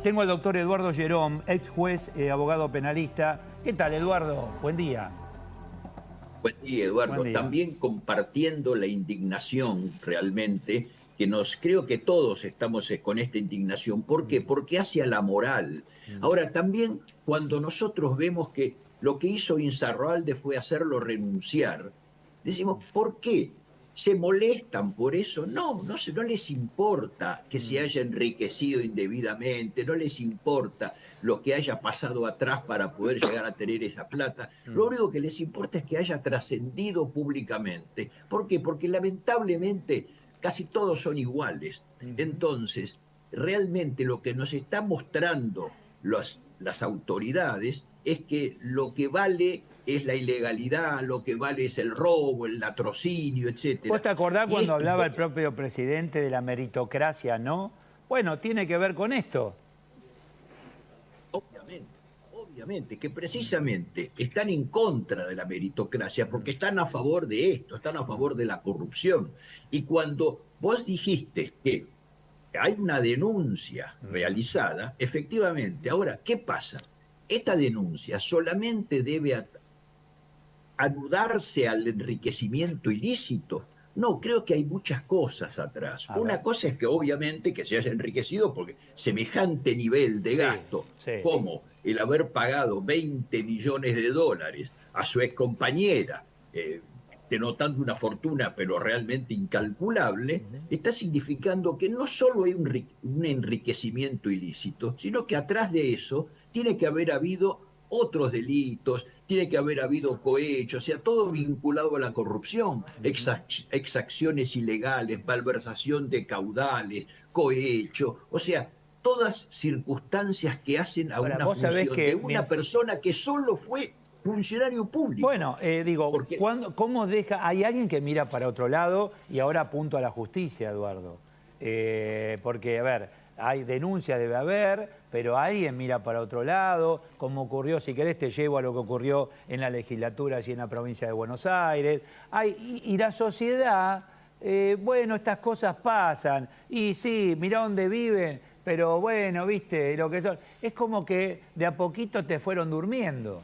Tengo al doctor Eduardo Gerón, ex juez, abogado penalista. ¿Qué tal, Eduardo? Buen día. Buen día, Eduardo. Buen día. También compartiendo la indignación realmente, creo que todos estamos con esta indignación. ¿Por qué? Porque hacia la moral. Ahora, también cuando nosotros vemos que lo que hizo Insaurralde fue hacerlo renunciar, decimos, ¿por qué? ¿Se molestan por eso? No, no les importa que se haya enriquecido indebidamente, no les importa lo que haya pasado atrás para poder llegar a tener esa plata. Lo único que les importa es que haya trascendido públicamente. ¿Por qué? Porque lamentablemente casi todos son iguales. Entonces, realmente lo que nos están mostrando las autoridades es que lo que vale es la ilegalidad, lo que vale es el robo, el latrocinio, ¿Vos etc. te acordás Y cuando esto es hablaba lo el que, propio presidente de la meritocracia, no? Bueno, tiene que ver con esto. obviamente, que precisamente están en contra de la meritocracia porque están a favor de esto, están a favor de la corrupción. Y cuando vos dijiste que hay una denuncia realizada, efectivamente, ahora, ¿qué pasa? Esta denuncia solamente debe anudarse al enriquecimiento ilícito. No, creo que hay muchas cosas atrás. A ver. Una cosa es que obviamente que se haya enriquecido porque semejante nivel de Sí, gasto sí. como el haber pagado 20 millones de dólares a su excompañera, denotando una fortuna pero realmente incalculable, está significando que no solo hay un enriquecimiento ilícito, sino que atrás de eso tiene que haber habido otros delitos, tiene que haber habido cohecho, o sea, todo vinculado a la corrupción, exacciones ilegales, malversación de caudales, cohecho, o sea, todas circunstancias que hacen a Ahora, una vos sabés función de que... una persona que solo fue funcionario público. Bueno, digo, Porque ¿cómo deja? Hay alguien que mira para otro lado y ahora apunto a la justicia, Eduardo. Porque, a ver, hay denuncia, debe haber, pero alguien mira para otro lado, como ocurrió, si querés te llevo a lo que ocurrió en la legislatura allí en la provincia de Buenos Aires. Y la sociedad, bueno, estas cosas pasan, y sí, mirá dónde viven, pero bueno, viste, lo que son. Es como que de a poquito te fueron durmiendo.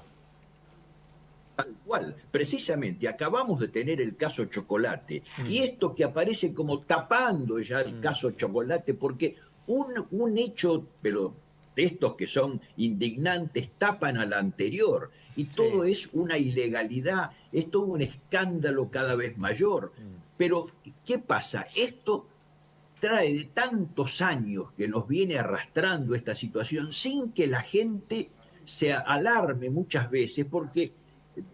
tal cual, precisamente acabamos de tener el caso Chocolate y esto que aparece como tapando ya el caso Chocolate, porque un hecho, pero de estos que son indignantes, tapan al anterior y Sí. todo es una ilegalidad, es todo un escándalo cada vez mayor. Pero, ¿qué pasa? Esto trae de tantos años que nos viene arrastrando esta situación sin que la gente se alarme muchas veces, porque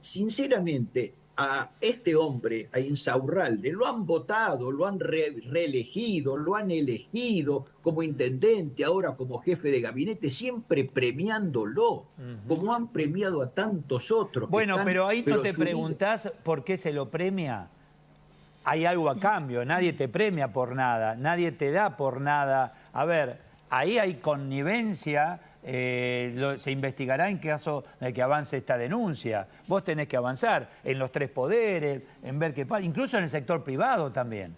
sinceramente a este hombre, a Insaurralde, lo han votado, lo han reelegido, lo han elegido como intendente, ahora como jefe de gabinete, siempre premiándolo, como han premiado a tantos otros que Bueno, están, pero ahí no pero te su vida. preguntás por qué se lo premia. Hay algo a cambio, nadie te premia por nada, nadie te da por nada. A ver, ahí hay connivencia, se investigará en caso de que avance esta denuncia. Vos tenés que avanzar en los tres poderes, en ver qué pasa, incluso en el sector privado también.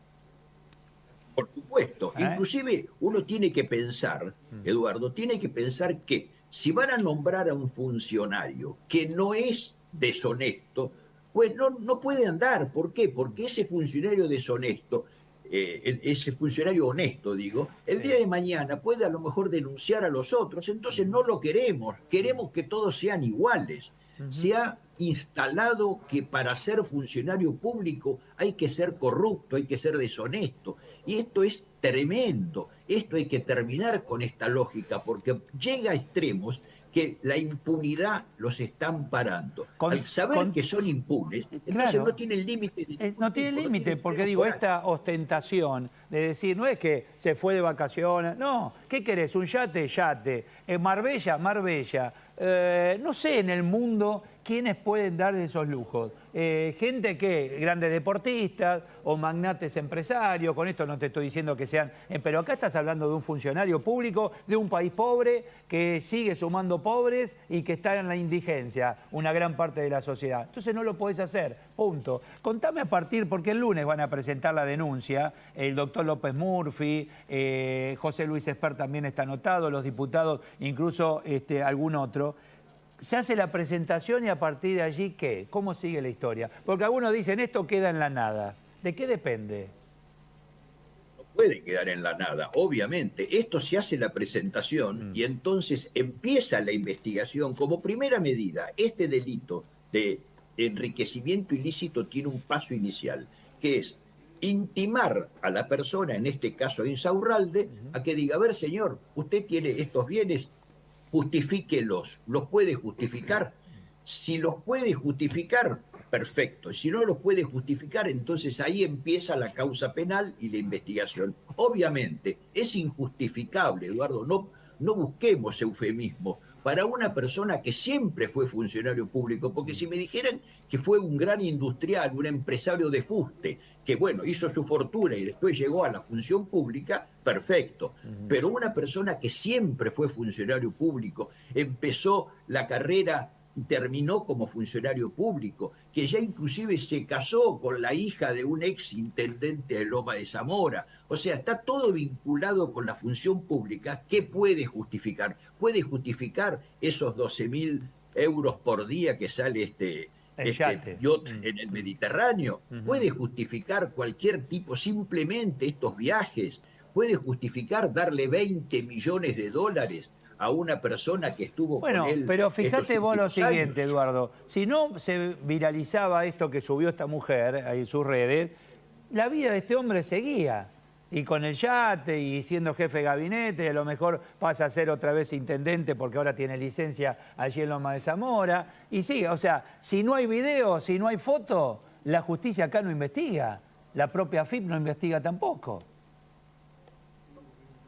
Por supuesto, ¿Eh? inclusive uno tiene que pensar, Eduardo, tiene que pensar que si van a nombrar a un funcionario que no es deshonesto, pues no puede andar. ¿Por qué? Porque ese funcionario deshonesto, ese funcionario honesto, digo, el día Sí. de mañana puede a lo mejor denunciar a los otros, entonces no lo queremos, queremos que todos sean iguales. Se ha instalado que para ser funcionario público hay que ser corrupto, hay que ser deshonesto. Y esto es tremendo. Esto hay que terminar con esta lógica porque llega a extremos que la impunidad los están parando. Con, Al saber con- que son impunes, entonces no claro. tienen límite de ningún No tiene tipo, no límite, tienen porque freno digo, foral. esta ostentación de decir, no es que se fue de vacaciones, no, ¿qué querés? ¿Un yate? Yate. Marbella, Marbella. No sé en el mundo quiénes pueden dar esos lujos. gente que, grandes deportistas o magnates empresarios, con esto no te estoy diciendo que sean, pero acá estás hablando de un funcionario público de un país pobre que sigue sumando pobres y que está en la indigencia, una gran parte de la sociedad. Entonces no lo podés hacer, punto. Contame a partir, porque el lunes van a presentar la denuncia, el doctor López Murphy, José Luis Espert también está anotado, los diputados, incluso algún otro. Se hace la presentación y a partir de allí, ¿qué? ¿Cómo sigue la historia? Porque algunos dicen, esto queda en la nada. ¿De qué depende? No puede quedar en la nada, obviamente. Esto se hace la presentación y entonces empieza la investigación como primera medida. Este delito de enriquecimiento ilícito tiene un paso inicial, que es intimar a la persona, en este caso a Insaurralde, a que diga, a ver, señor, usted tiene estos bienes, justifíquelos. ¿Los puede justificar? Si los puede justificar, perfecto. Si no los puede justificar, entonces ahí empieza la causa penal y la investigación. Obviamente, es injustificable, Eduardo, no busquemos eufemismo para una persona que siempre fue funcionario público, porque si me dijeran que fue un gran industrial, un empresario de fuste, que bueno, hizo su fortuna y después llegó a la función pública, perfecto. Pero una persona que siempre fue funcionario público, empezó la carrera y terminó como funcionario público, que ya inclusive se casó con la hija de un ex intendente de Loma de Zamora. O sea, está todo vinculado con la función pública. ¿Qué puede justificar? Puede justificar esos 12.000 euros por día que sale este yacht en el Mediterráneo. Puede justificar cualquier tipo, simplemente estos viajes. Puede justificar darle 20 millones de dólares a una persona que estuvo con él. Bueno, pero fíjate vos lo siguiente, Eduardo. Si no se viralizaba esto que subió esta mujer en sus redes, la vida de este hombre seguía. Y con el yate y siendo jefe de gabinete, a lo mejor pasa a ser otra vez intendente porque ahora tiene licencia allí en Loma de Zamora. Y sigue, o sea, si no hay video, si no hay foto, la justicia acá no investiga. La propia AFIP no investiga tampoco.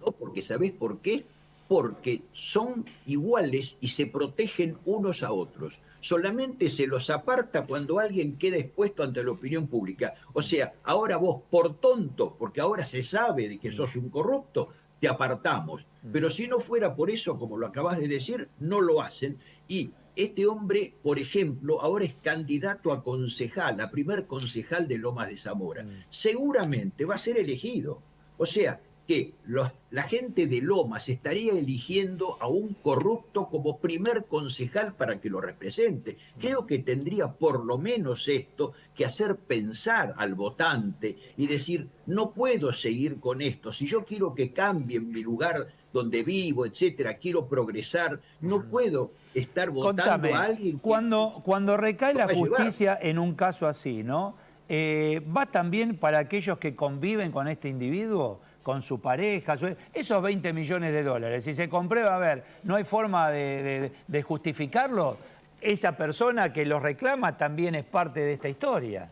No, porque ¿sabés por qué? Porque son iguales y se protegen unos a otros. Solamente se los aparta cuando alguien queda expuesto ante la opinión pública. O sea, ahora vos, por tonto, porque ahora se sabe de que sos un corrupto, te apartamos. Pero si no fuera por eso, como lo acabas de decir, no lo hacen. Y este hombre, por ejemplo, ahora es candidato a concejal, a primer concejal de Lomas de Zamora. Seguramente va a ser elegido. O sea, que la gente de Lomas estaría eligiendo a un corrupto como primer concejal para que lo represente. Creo que tendría por lo menos esto que hacer pensar al votante y decir, no puedo seguir con esto, si yo quiero que cambie mi lugar donde vivo, etcétera, quiero progresar, no puedo estar votando Contame, a alguien que... Cuando recae la justicia en un caso así, ¿no? ¿Va también para aquellos que conviven con este individuo? Con su pareja, esos 20 millones de dólares, si se comprueba, a ver, no hay forma de justificarlo, esa persona que los reclama también es parte de esta historia.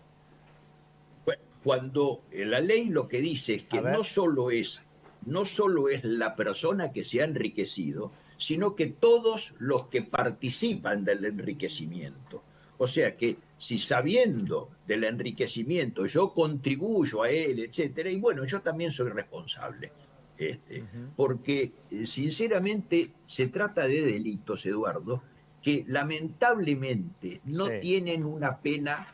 Bueno, cuando la ley lo que dice es que no solo es la persona que se ha enriquecido, sino que todos los que participan del enriquecimiento. O sea que si sabiendo del enriquecimiento yo contribuyo a él, etcétera, y bueno, yo también soy responsable. Porque sinceramente se trata de delitos, Eduardo, que lamentablemente no tienen una pena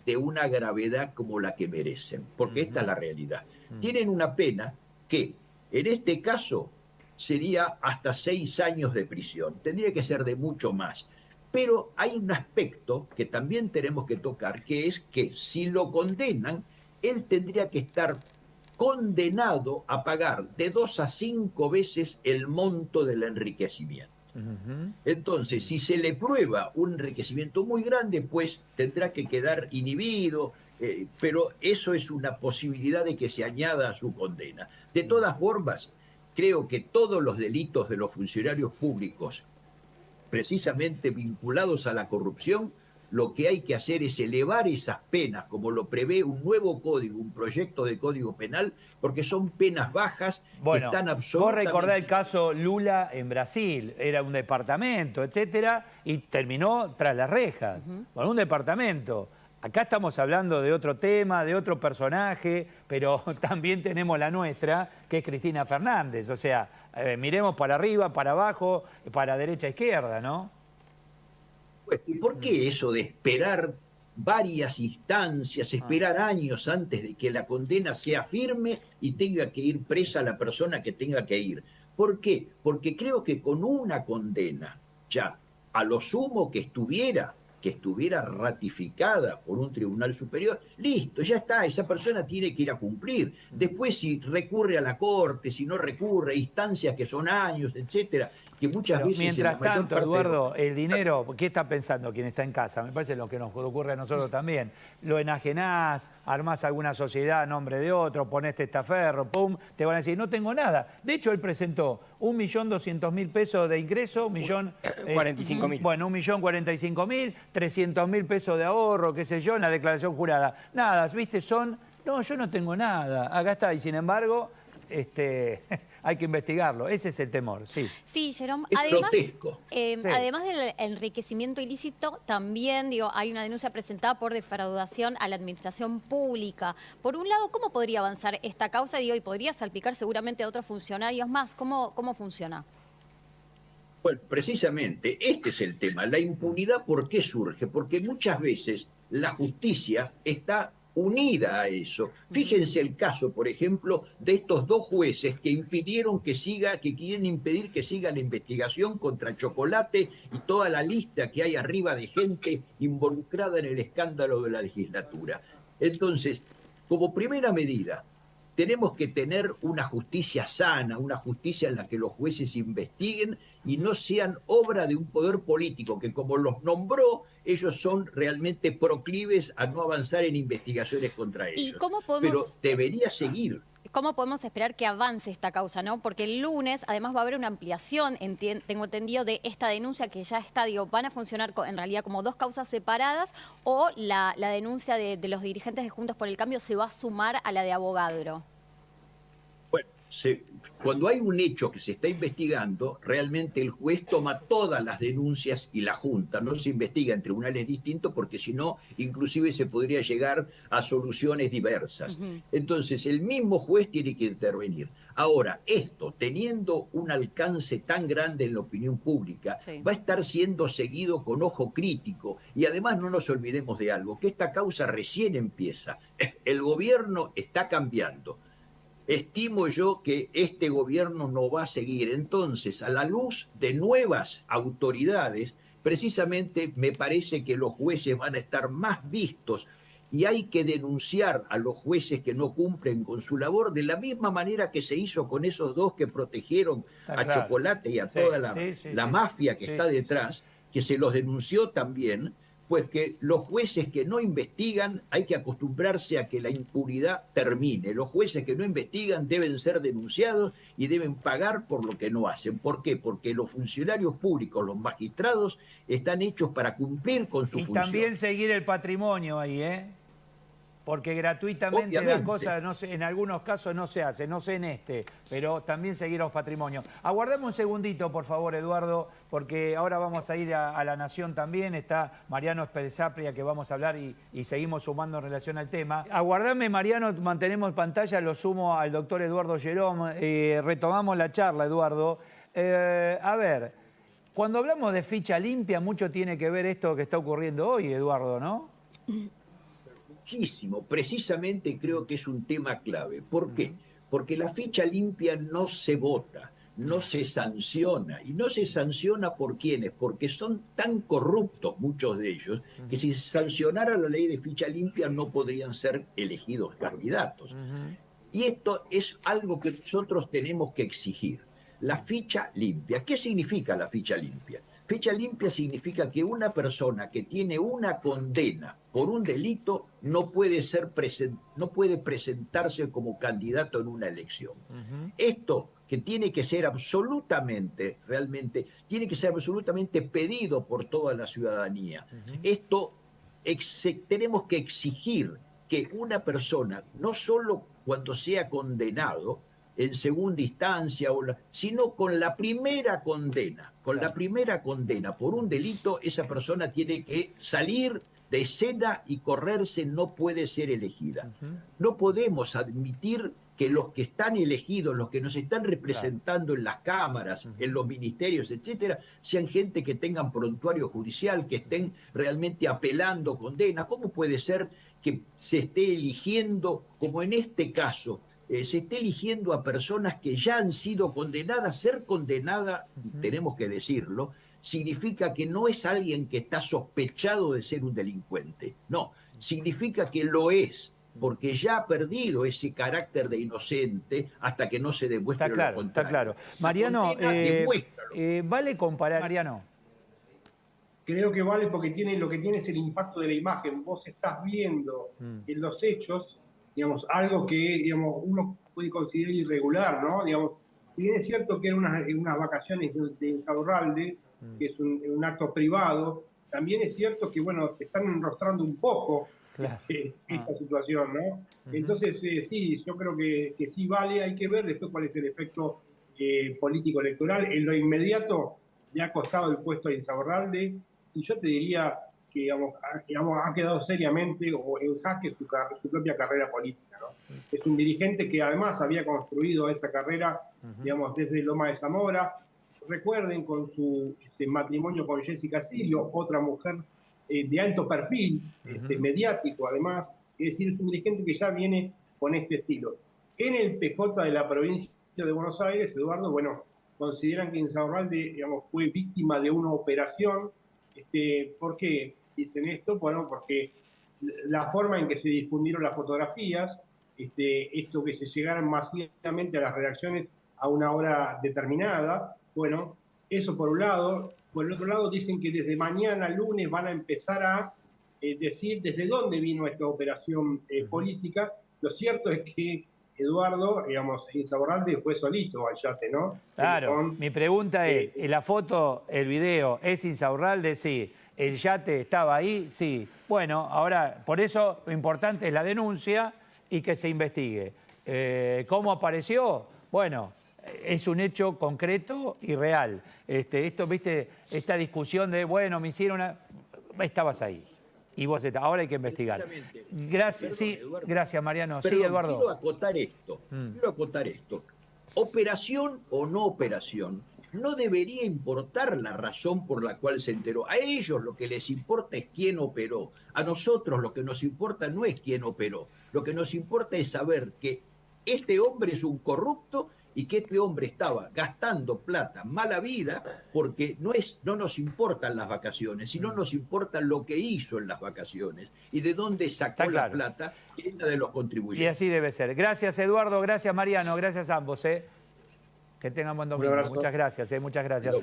de una gravedad como la que merecen, porque esta es la realidad. Tienen una pena que, en este caso, sería hasta 6 años de prisión. Tendría que ser de mucho más. Pero hay un aspecto que también tenemos que tocar, que es que si lo condenan, él tendría que estar condenado a pagar de 2 a 5 veces el monto del enriquecimiento. Entonces, si se le prueba un enriquecimiento muy grande, pues tendrá que quedar inhibido, pero eso es una posibilidad de que se añada a su condena. De todas formas, creo que todos los delitos de los funcionarios públicos, precisamente vinculados a la corrupción, lo que hay que hacer es elevar esas penas, como lo prevé un nuevo código, un proyecto de código penal, porque son penas bajas que están absolutamente... Vos recordás el caso Lula en Brasil, era un departamento, etcétera, y terminó tras las rejas, con un departamento. Acá estamos hablando de otro tema, de otro personaje, pero también tenemos la nuestra, que es Cristina Fernández. O sea, miremos para arriba, para abajo, para derecha, izquierda, ¿no? Pues, ¿y por qué eso de esperar varias instancias, esperar años antes de que la condena sea firme y tenga que ir presa la persona que tenga que ir? ¿Por qué? Porque creo que con una condena ya a lo sumo que estuviera ratificada por un tribunal superior, listo, ya está, esa persona tiene que ir a cumplir. Después si recurre a la corte, si no recurre, instancias que son años, etcétera, que muchas Pero veces en la mientras mayor tanto, parte Eduardo, el dinero, ¿qué está pensando quien está en casa? Me parece lo que nos ocurre a nosotros también. Lo enajenás, armás alguna sociedad a nombre de otro, ponés testaferro, pum, te van a decir, no tengo nada. De hecho, él presentó 1.200.000 pesos de ingreso, 45.000. Bueno, 1.045.000, 300.000 pesos de ahorro, qué sé yo, en la declaración jurada. Nada, ¿viste? No, yo no tengo nada. Acá está, y sin embargo, hay que investigarlo. Ese es el temor, sí. Sí, Jerome. Es Además, grotesco. Sí. además del enriquecimiento ilícito, también hay una denuncia presentada por defraudación a la administración pública. Por un lado, ¿cómo podría avanzar esta causa? Y podría salpicar seguramente a otros funcionarios más. ¿Cómo funciona? Bueno, precisamente este es el tema. La impunidad, ¿por qué surge? Porque muchas veces la justicia está unida a eso. Fíjense el caso, por ejemplo, de estos dos jueces que impidieron que quieren impedir que siga la investigación contra Chocolate y toda la lista que hay arriba de gente involucrada en el escándalo de la legislatura. Entonces, como primera medida, tenemos que tener una justicia sana, una justicia en la que los jueces investiguen y no sean obra de un poder político que, como los nombró, ellos son realmente proclives a no avanzar en investigaciones contra ellos. ¿Y cómo Pero debería seguir. ¿Cómo podemos esperar que avance esta causa, no? Porque el lunes, además, va a haber una ampliación, tengo entendido, de esta denuncia que ya está, van a funcionar en realidad como dos causas separadas, o la denuncia de los dirigentes de Juntos por el Cambio se va a sumar a la de Avogadro. Bueno, cuando hay un hecho que se está investigando, realmente el juez toma todas las denuncias y la junta, no se investiga en tribunales distintos porque si no, inclusive se podría llegar a soluciones diversas. Entonces, el mismo juez tiene que intervenir. Ahora, esto, teniendo un alcance tan grande en la opinión pública, va a estar siendo seguido con ojo crítico. Y además no nos olvidemos de algo, que esta causa recién empieza. El gobierno está cambiando. Estimo yo que este gobierno no va a seguir. Entonces, a la luz de nuevas autoridades, precisamente me parece que los jueces van a estar más vistos y hay que denunciar a los jueces que no cumplen con su labor de la misma manera que se hizo con esos dos que protegieron a Chocolate y a toda la mafia que está detrás, que se los denunció también. Pues que los jueces que no investigan hay que acostumbrarse a que la impunidad termine. Los jueces que no investigan deben ser denunciados y deben pagar por lo que no hacen. ¿Por qué? Porque los funcionarios públicos, los magistrados, están hechos para cumplir con su función. Y también seguir el patrimonio ahí, ¿eh? Porque gratuitamente Obviamente. la cosa, no sé, en algunos casos no se hace, no sé en este, pero también seguir los patrimonios. Aguardemos un segundito, por favor, Eduardo, porque ahora vamos a ir a La Nación también. Está Mariano Esperzapria, que vamos a hablar y seguimos sumando en relación al tema. Aguardame, Mariano, mantenemos pantalla, lo sumo al doctor Eduardo Jerome. Retomamos la charla, Eduardo. A ver, cuando hablamos de ficha limpia, mucho tiene que ver esto que está ocurriendo hoy, Eduardo, ¿no? Muchísimo. Precisamente creo que es un tema clave. ¿Por qué? Porque la ficha limpia no se vota, no se sanciona. ¿Y no se sanciona por quiénes? Porque son tan corruptos muchos de ellos que si se sancionara la ley de ficha limpia no podrían ser elegidos candidatos. Y esto es algo que nosotros tenemos que exigir. La ficha limpia. ¿Qué significa la ficha limpia? Ficha limpia significa que una persona que tiene una condena por un delito no puede presentarse como candidato en una elección. Esto que tiene que ser absolutamente, realmente, tiene que ser absolutamente pedido por toda la ciudadanía. Esto tenemos que exigir que una persona, no solo cuando sea condenado, en segunda instancia, sino con la primera condena. Con la primera condena por un delito, esa persona tiene que salir de escena y correrse no puede ser elegida. No podemos admitir que los que están elegidos, los que nos están representando en las cámaras, en los ministerios, etcétera, sean gente que tengan prontuario judicial, que estén realmente apelando condena. ¿Cómo puede ser que se esté eligiendo, como en este caso, se esté eligiendo a personas que ya han sido condenadas? Ser condenada, tenemos que decirlo, significa que no es alguien que está sospechado de ser un delincuente. No, significa que lo es, porque ya ha perdido ese carácter de inocente hasta que no se demuestre lo contrario. Está claro. Mariano, ¿vale comparar, Mariano? Creo que vale porque lo que tiene es el impacto de la imagen. Vos estás viendo en los hechos, digamos, algo que, digamos, uno puede considerar irregular, ¿no? Digamos, si bien es cierto que eran unas vacaciones de Insaurralde, que es un acto privado, también es cierto que, bueno, te están enrostrando un poco esta situación, ¿no? Entonces, sí, yo creo que sí vale, hay que ver después cuál es el efecto político electoral. En lo inmediato le ha costado el puesto a Insaurralde, y yo te diría que digamos, ha quedado seriamente en jaque su propia carrera política, ¿no? Es un dirigente que además había construido esa carrera, digamos, desde Loma de Zamora. Recuerden con su matrimonio con Jessica Sirio, otra mujer de alto perfil, mediático además. Es decir, es un dirigente que ya viene con este estilo. En el PJ de la provincia de Buenos Aires, Eduardo, bueno, consideran que Insaurralde, digamos, fue víctima de una operación. ¿Por qué dicen esto? Bueno, porque la forma en que se difundieron las fotografías, esto que se llegaran masivamente a las redacciones a una hora determinada, bueno, eso por un lado. Por el otro lado, dicen que desde mañana, lunes, van a empezar a decir desde dónde vino esta operación política. Lo cierto es que Eduardo, digamos, Insaurralde fue solito al yate, ¿no? Claro, mi pregunta es, ¿la foto, el video, es Insaurralde? Sí. ¿El yate estaba ahí? Sí. Bueno, ahora, por eso lo importante es la denuncia y que se investigue. ¿Cómo apareció? Bueno, es un hecho concreto y real. Esto, viste, esta discusión de, bueno, me hicieron una... Estabas ahí. Y vos ahora hay que investigar. Gracias, sí, gracias, Mariano. Perdón, sí, Eduardo. Quiero acotar esto. Operación o no operación, no debería importar la razón por la cual se enteró. A ellos lo que les importa es quién operó. A nosotros lo que nos importa no es quién operó. Lo que nos importa es saber que este hombre es un corrupto y que este hombre estaba gastando plata, mala vida, porque no nos importan las vacaciones, sino nos importa lo que hizo en las vacaciones y de dónde sacó la plata, que es la de los contribuyentes. Y así debe ser. Gracias, Eduardo, gracias, Mariano, gracias a ambos. Que tengan buen domingo. Muchas gracias, muchas gracias.